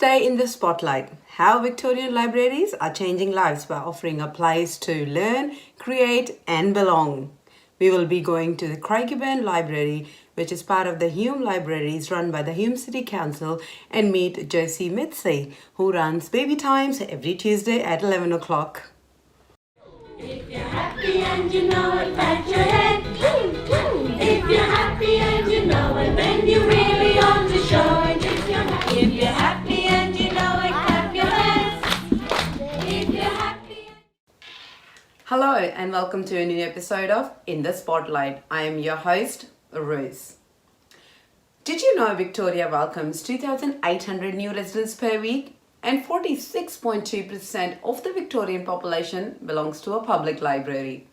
Today in the Spotlight, how Victorian libraries are changing lives by offering a place to learn, create and belong. We will be going to the Craigieburn Library, which is part of the Hume Libraries run by the Hume City Council, and meet Josie Mitzi, who runs Baby Times every Tuesday at 11 o'clock. If you're happy and you know it, pat your head. If you're happy and you know it, then you really ought to show it. If you're happy and you know it, clap your hands. If you're happy. Hello and welcome to a new episode of In the Spotlight. I am your host, Rose. Did you know Victoria welcomes 2,800 new residents per week? And 46.2% of the Victorian population belongs to a public library.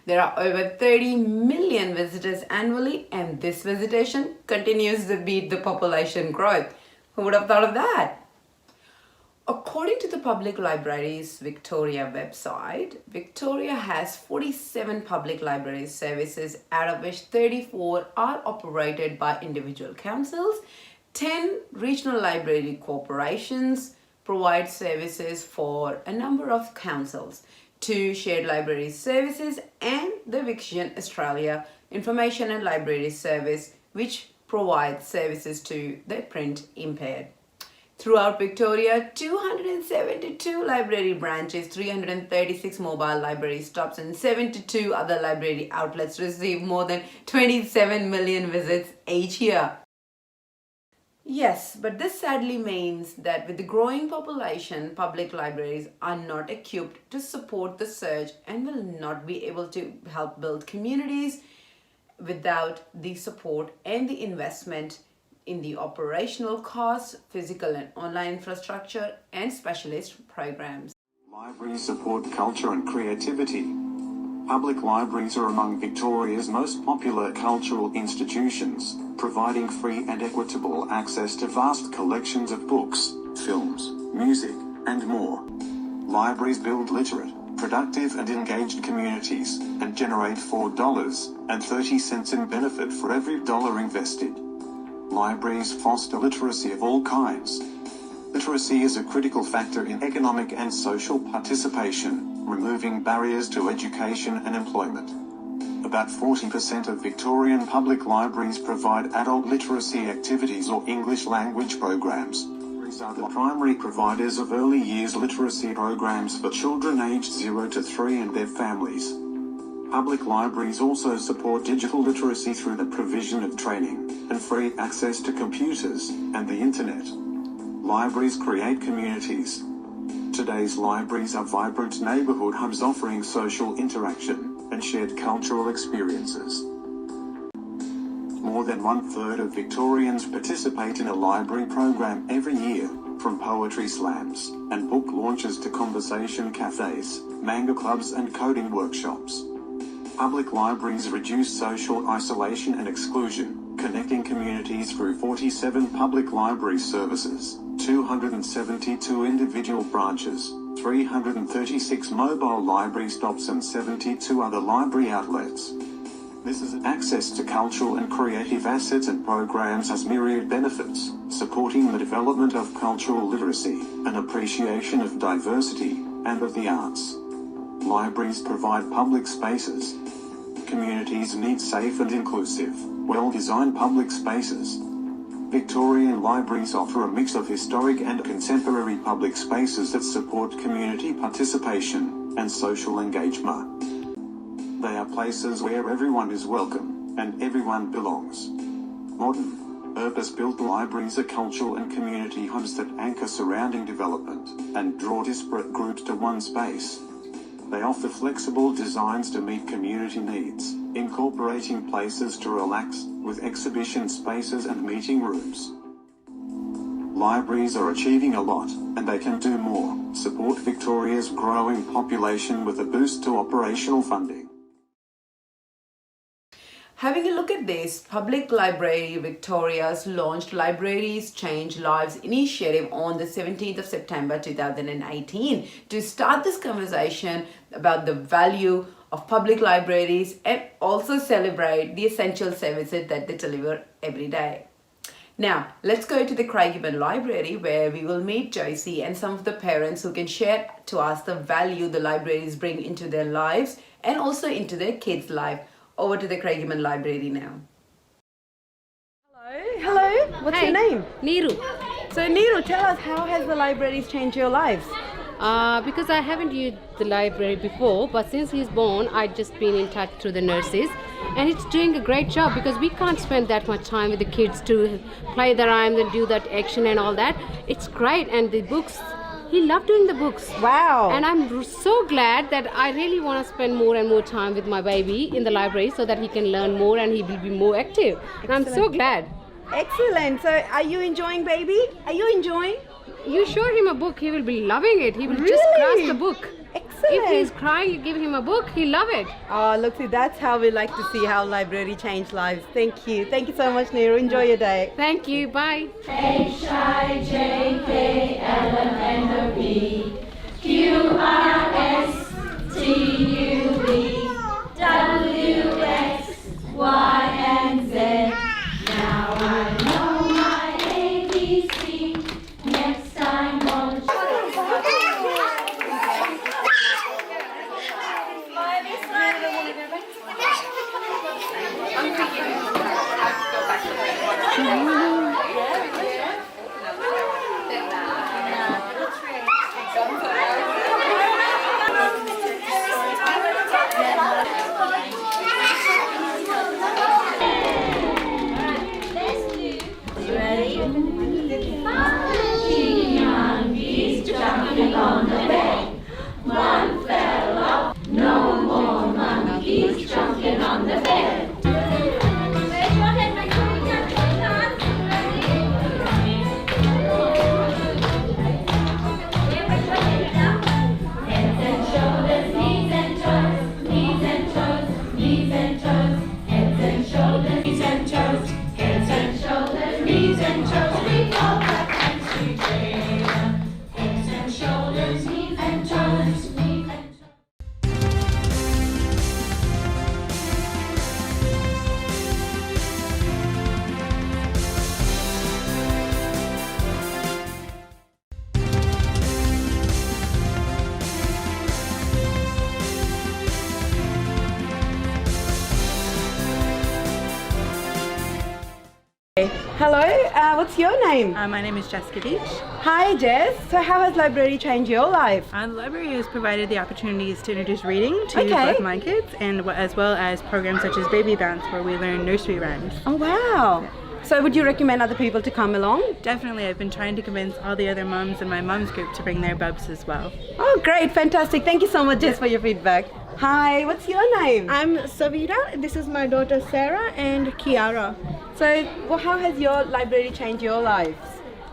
There are over 30 million visitors annually, and this visitation continues to beat the population growth. Who would have thought of that? According to the Public Libraries Victoria website, Victoria has 47 public library services, out of which 34 are operated by individual councils. 10 regional library corporations provide services for a number of councils, 2 shared library services, and the Vision Australia Information and Library Service, which provides services to the print impaired. Throughout Victoria, 272 library branches, 336 mobile library stops, and 72 other library outlets receive more than 27 million visits each year. Yes, but this sadly means that with the growing population, public libraries are not equipped to support the surge and will not be able to help build communities without the support and the investment in the operational costs, physical and online infrastructure, and specialist programs. Libraries support culture and creativity. Public libraries are among Victoria's most popular cultural institutions, providing free and equitable access to vast collections of books, films, music, and more. Libraries build literate, productive and engaged communities, and generate $4.30 in benefit for every dollar invested. Libraries foster literacy of all kinds. Literacy is a critical factor in economic and social participation, removing barriers to education and employment. About 40% of Victorian public libraries provide adult literacy activities or English language programs. Libraries are the primary providers of early years literacy programs for children aged 0 to 3 and their families. Public libraries also support digital literacy through the provision of training and free access to computers and the internet. Libraries create communities. Today's libraries are vibrant neighbourhood hubs offering social interaction and shared cultural experiences. More than 1/3 of Victorians participate in a library program every year, from poetry slams and book launches to conversation cafes, manga clubs and coding workshops. Public libraries reduce social isolation and exclusion, connecting communities through 47 public library services, 272 individual branches, 336 mobile library stops and 72 other library outlets. This is access to cultural and creative assets and programs has myriad benefits, supporting the development of cultural literacy, an appreciation of diversity, and of the arts. Libraries provide public spaces. Communities need safe and inclusive, well-designed public spaces. Victorian libraries offer a mix of historic and contemporary public spaces that support community participation and social engagement. They are places where everyone is welcome and everyone belongs. Modern, purpose-built libraries are cultural and community hubs that anchor surrounding development and draw disparate groups to one space. They offer flexible designs to meet community needs, incorporating places to relax, with exhibition spaces and meeting rooms. Libraries are achieving a lot, and they can do more. Support Victoria's growing population with a boost to operational funding. Having a look at this, Public Library Victoria's launched Libraries Change Lives initiative on the 17th of September 2018 to start this conversation about the value of public libraries and also celebrate the essential services that they deliver every day. Now, let's go to the Craigieburn Library where we will meet Josie and some of the parents who can share to us the value the libraries bring into their lives and also into their kids' life. Over to the Craigieburn Library now. Hello, what's your name? Neeru. So Neeru, tell us, how has the libraries changed your lives? Because I haven't used the library before, but since he's born, I've just been in touch through the nurses, and it's doing a great job because we can't spend that much time with the kids to play the rhymes and do that action and all that. It's great, and the books, he loved doing the books. Wow. And I'm so glad that I really want to spend more and more time with my baby in the library so that he can learn more and he will be more active. And I'm so glad. Excellent. So are you enjoying, baby? Are you enjoying? You show him a book, he will be loving it. He will just Really? grasp the book. Excellent. If he's crying, you give him a book, he'll love it. Oh, look, see, that's how we like to see how library changed lives. Thank you. Thank you so much, Neeru. Enjoy your day. Thank you, bye. H-I-J-K-L-M-N-O-P Q-R-S-T-U-V W-X-Y and Z. Now I know my ABC. Next time on monkeys jumping on the bed. One fell off, no more monkeys jumping on the bed. Heads and shoulders, knees and toes, knees and toes, knees and toes, heads and shoulders, knees and toes, heads and shoulders, knees and toes. We go back and sweep together. Heads and shoulders, knees and toes, knees and toes. Hello, what's your name? My name is Jessica Beach. Hi, Jess. So how has library changed your life? The library has provided the opportunities to introduce reading to Okay. both my kids and as well as programs such as Baby Bounce where we learn nursery rhymes. Oh, wow. So would you recommend other people to come along? Definitely, I've been trying to convince all the other mums in my mums group to bring their bubs as well. Oh, great. Fantastic. Thank you so much, Jess, for your feedback. Hi, what's your name? I'm Savita. This is my daughter Sarah and Kiara. So how has your library changed your lives?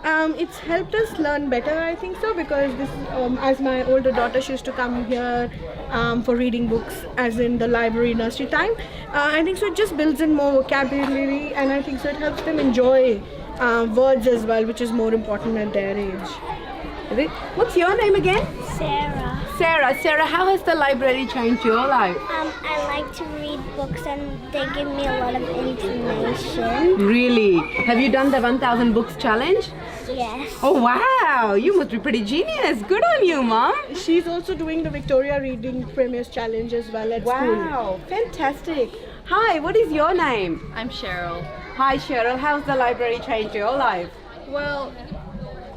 It's helped us learn better, I think so, because this, as my older daughter, she used to come here for reading books, as in the library nursery time. I think so it just builds in more vocabulary, and I think so it helps them enjoy words as well, which is more important at their age. What's your name again? Sarah. Sarah, how has the library changed your life? I like to read books and they give me a lot of information. Really? Have you done the 1000 books challenge? Yes. Oh, wow. You must be pretty genius. Good on you, Mom. She's also doing the Victoria Reading Premiers Challenge as well at school. Wow, fantastic. Hi, what is your name? I'm Cheryl. Hi, Cheryl. How's the library changed your life? Well,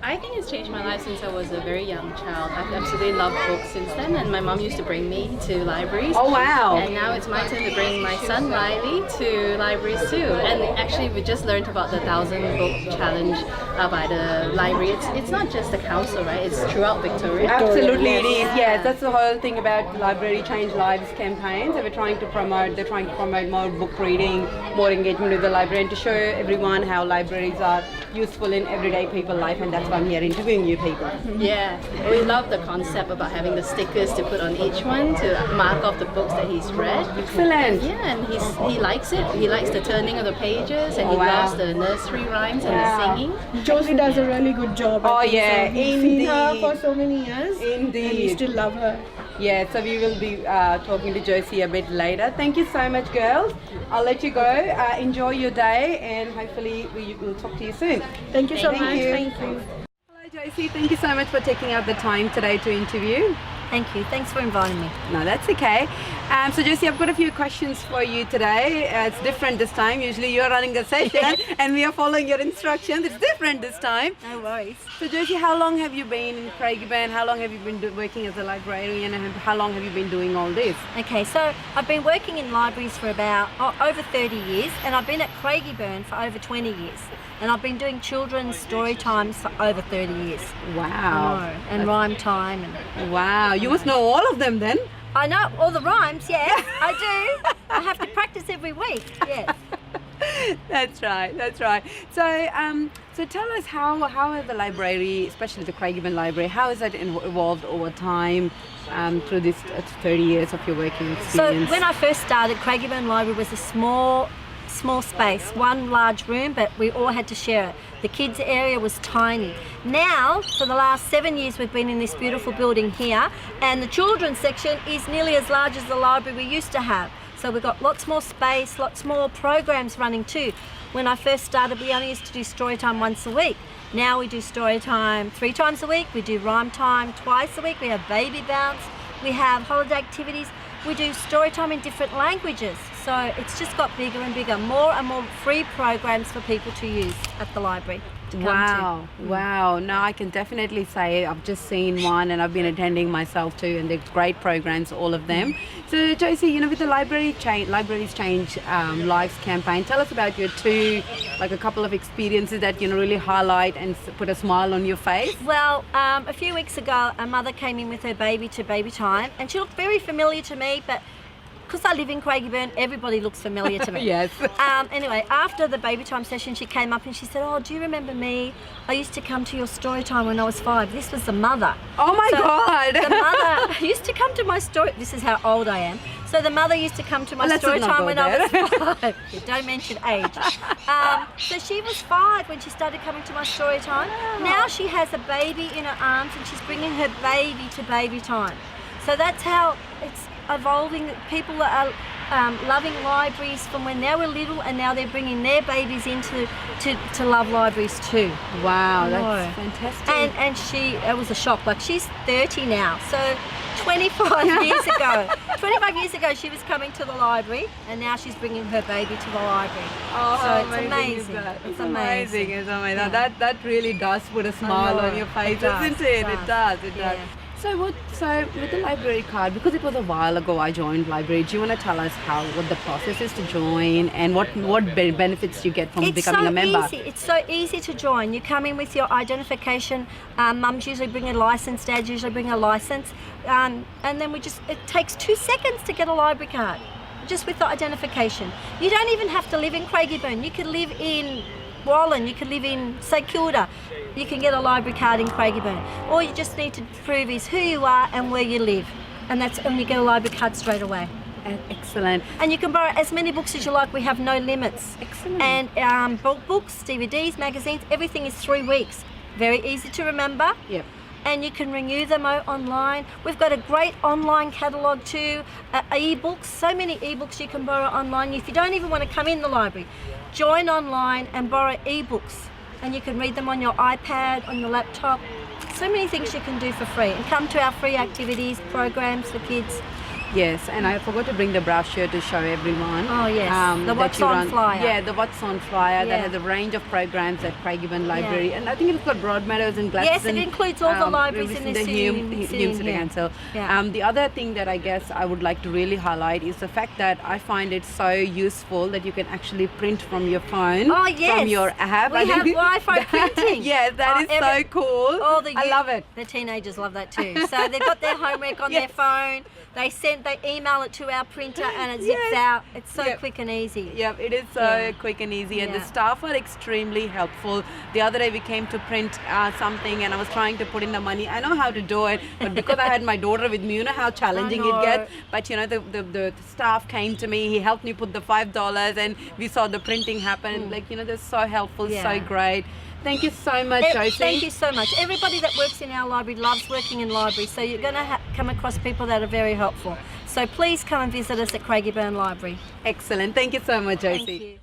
I think it's changed my life since I was a very young child. I've absolutely loved books since then, and my mom used to bring me to libraries. Oh, wow. And now it's my turn to bring my son Riley to libraries too. And actually, we just learned about the 1000 book challenge by the library. It's not just the council, right? It's throughout Victoria. Absolutely, it is. Yes, that's the whole thing about Library Change Lives campaigns. They're trying to promote more book reading, more engagement with the library, and to show everyone how libraries are useful in everyday people life, and that's why I'm here interviewing you people. Yeah, we love the concept about having the stickers to put on each one to mark off the books that he's read. Excellent. Yeah, and he likes it. He likes the turning of the pages, and he wow. loves the nursery rhymes and Wow. the singing. Josie does a really good job. Oh, I think yeah, so. We've seen her indeed. for so many years. Indeed. And we still love her. Yeah, so we will be talking to Josie a bit later. Thank you so much, girls. I'll let you go. Enjoy your day, and hopefully we will talk to you soon. Thank you so Thank much. you. Thank you. Hello, Josie. Thank you so much for taking out the time today to interview. Thank you. Thanks for inviting me. No, that's okay. So Josie, I've got a few questions for you today. It's different this time. Usually you're running the session and we are following your instructions. It's different this time. No worries. So Josie, how long have you been in Craigieburn? How long have you been working as a librarian, and how long have you been doing all this? Okay, so I've been working in libraries for about over 30 years, and I've been at Craigieburn for over 20 years. And I've been doing children's story times for over 30 years. Wow. And rhyme time. Wow, you must know all of them then. I know all the rhymes, yes, I do. I have to practice every week, yes. That's right. So tell us how has the library, especially the Craigieburn Library, how has it evolved over time through this 30 years of your working experience? So when I first started, Craigieburn Library was a small space, one large room, but we all had to share it. The kids area was tiny. Now, for the last 7 years, we've been in this beautiful building here, and the children's section is nearly as large as the library we used to have. So we've got lots more space, lots more programs running too. When I first started, we only used to do story time once a week. Now we do story time 3 times a week. We do rhyme time twice a week. We have baby bounce. We have holiday activities. We do story time in different languages. So it's just got bigger and bigger. More and more free programs for people to use at the library. Wow. No, I can definitely say I've just seen one and I've been attending myself too, and they're great programs, all of them. So Josie, with the Libraries Change Lives campaign, tell us about your a couple of experiences that really highlight and put a smile on your face. Well, a few weeks ago, a mother came in with her baby to baby time, and she looked very familiar to me, but because I live in Craigieburn, everybody looks familiar to me. Yes. Anyway, after the baby time session, she came up and she said, "Oh, do you remember me? I used to come to your story time when I was 5." This was the mother. Oh my God. The mother used to come to my story. This is how old I am. So the mother used to come to my story time when I was 5. Don't mention age. So she was 5 when she started coming to my story time. Now she has a baby in her arms and she's bringing her baby to baby time. So that's how it's evolving. People are loving libraries from when they were little, and now they're bringing their babies into to love libraries too. Wow, that's fantastic. And it was a shock. Like, she's 30 now, so 25 years ago she was coming to the library, and now she's bringing her baby to the library. So it's amazing. It's amazing. Yeah. That really does put a smile on your face, doesn't it? It does. Yeah. So with the library card, because it was a while ago I joined library, do you want to tell us what the process is to join and what benefits you get from becoming a member? It's so easy to join. You come in with your identification. Mums usually bring a license, dads usually bring a license, and then it takes 2 seconds to get a library card, just with the identification. You don't even have to live in Craigieburn. You can live in Wallen, you can live in St Kilda, you can get a library card in Craigieburn. All you just need to prove is who you are and where you live, and you get a library card straight away. Excellent. And you can borrow as many books as you like. We have no limits. Excellent. And books, DVDs, magazines, everything is 3 weeks. Very easy to remember. Yep. And you can renew them online. We've got a great online catalogue too. E-books, so many e-books you can borrow online. If you don't even want to come in the library, join online and borrow e-books. And you can read them on your iPad, on your laptop. So many things you can do for free. And come to our free activities, programs for kids. Yes, and I forgot to bring the brochure to show everyone. Oh yes, the What's On flyer. Yeah, the What's On flyer that has a range of programs at Craigieburn Library, and I think it's got Broadmeadows and Gladstone. Yes, it includes all the libraries in the Hume City Council. The other thing that I guess I would like to really highlight is the fact that I find it so useful that you can actually print from your phone. Oh yes, from your app. We have Wi-Fi printing. Yes, that is so cool. I love it. The teenagers love that too. So they've got their homework on their phone. They email it to our printer and it zips out. It's so quick and easy. Yep, it is so quick and easy, and the staff are extremely helpful. The other day we came to print something and I was trying to put in the money. I know how to do it, but because I had my daughter with me, you know how challenging it gets. But the staff came to me, he helped me put the $5 and we saw the printing happen. They're so helpful, so great. Thank you so much, Josie. Thank you so much. Everybody that works in our library loves working in libraries, so you're going to come across people that are very helpful. So please come and visit us at Craigieburn Library. Excellent. Thank you so much, Josie. Thank you.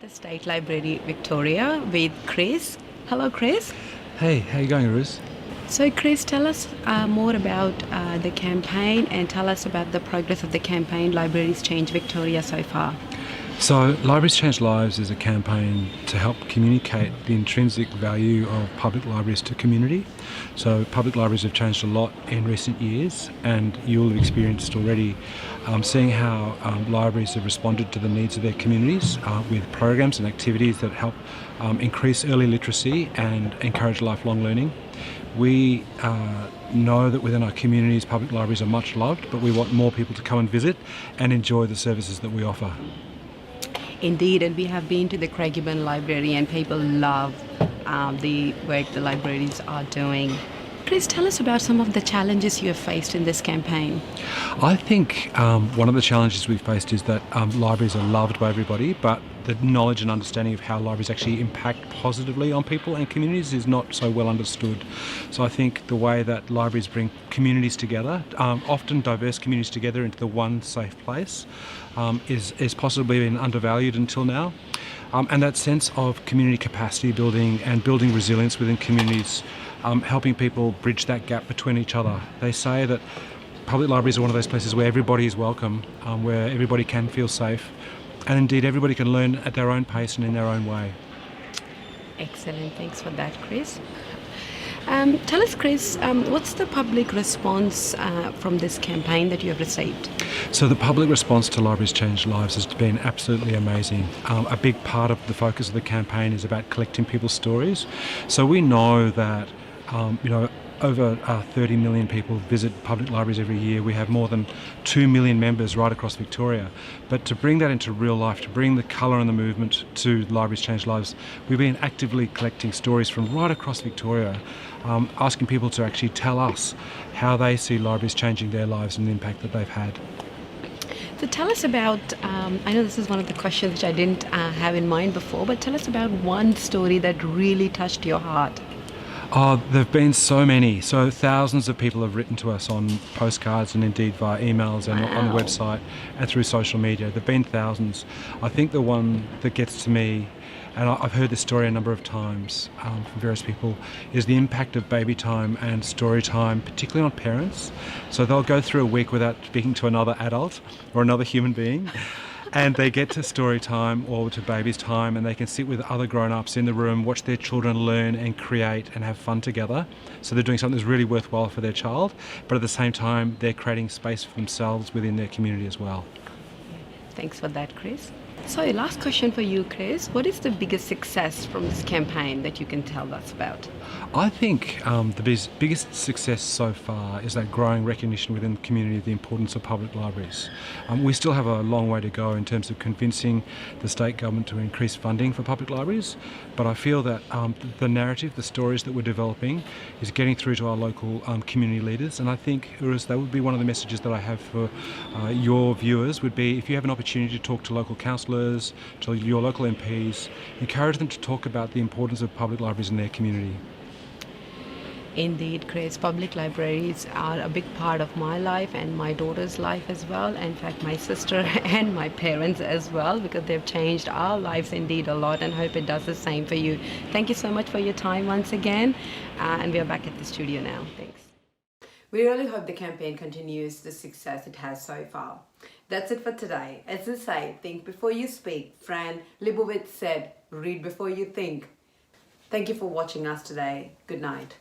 State Library Victoria with Chris. Hello, Chris. Hey, how you going, Ruth? So, Chris, tell us more about the campaign and tell us about the progress of the campaign Libraries Change Victoria so far. So, Libraries Change Lives is a campaign to help communicate the intrinsic value of public libraries to community. So, public libraries have changed a lot in recent years, and you'll have experienced already seeing how libraries have responded to the needs of their communities with programs and activities that help increase early literacy and encourage lifelong learning. We know that within our communities, public libraries are much loved, but we want more people to come and visit and enjoy the services that we offer. Indeed, and we have been to the Craigieburn Library and people love the work the libraries are doing. Chris, tell us about some of the challenges you have faced in this campaign. I think one of the challenges we've faced is that libraries are loved by everybody, but the knowledge and understanding of how libraries actually impact positively on people and communities is not so well understood. So I think the way that libraries bring communities together, often diverse communities together into the one safe place, is possibly been undervalued until now. And that sense of community capacity building and building resilience within communities, helping people bridge that gap between each other. They say that public libraries are one of those places where everybody is welcome, where everybody can feel safe, and indeed everybody can learn at their own pace and in their own way. Excellent, thanks for that, Chris. Tell us, Chris, what's the public response from this campaign that you have received? So the public response to Libraries Change Lives has been absolutely amazing. A big part of the focus of the campaign is about collecting people's stories. So we know that over 30 million people visit public libraries every year. We have more than 2 million members right across Victoria. But to bring that into real life, to bring the colour and the movement to Libraries Change Lives, we've been actively collecting stories from right across Victoria, asking people to actually tell us how they see libraries changing their lives and the impact that they've had. So tell us about, I know this is one of the questions which I didn't have in mind before, but tell us about one story that really touched your heart. Oh, there have been so many. So thousands of people have written to us on postcards and indeed via emails and on the website and through social media. There have been thousands. I think the one that gets to me, and I've heard this story a number of times from various people, is the impact of baby time and story time, particularly on parents. So they'll go through a week without speaking to another adult or another human being, and they get to story time or to baby's time, and they can sit with other grown-ups in the room, watch their children learn and create and have fun together. So they're doing something that's really worthwhile for their child, but at the same time they're creating space for themselves within their community as well. Thanks for that, Chris. So last question for you, Chris. What is the biggest success from this campaign that you can tell us about? I think the biggest success so far is that growing recognition within the community of the importance of public libraries. We still have a long way to go in terms of convincing the state government to increase funding for public libraries, but I feel that the narrative, the stories that we're developing is getting through to our local community leaders, and I think, Uruz, that would be one of the messages that I have for your viewers would be, if you have an opportunity to talk to local councillors, to your local MPs, encourage them to talk about the importance of public libraries in their community. Indeed, Chris, public libraries are a big part of my life and my daughter's life as well. In fact, my sister and my parents as well, because they've changed our lives indeed a lot, and hope it does the same for you. Thank you so much for your time once again, and we are back at the studio now. Thanks. We really hope the campaign continues the success it has so far. That's it for today. As they say, think before you speak. Fran Lebowitz said, read before you think. Thank you for watching us today. Good night.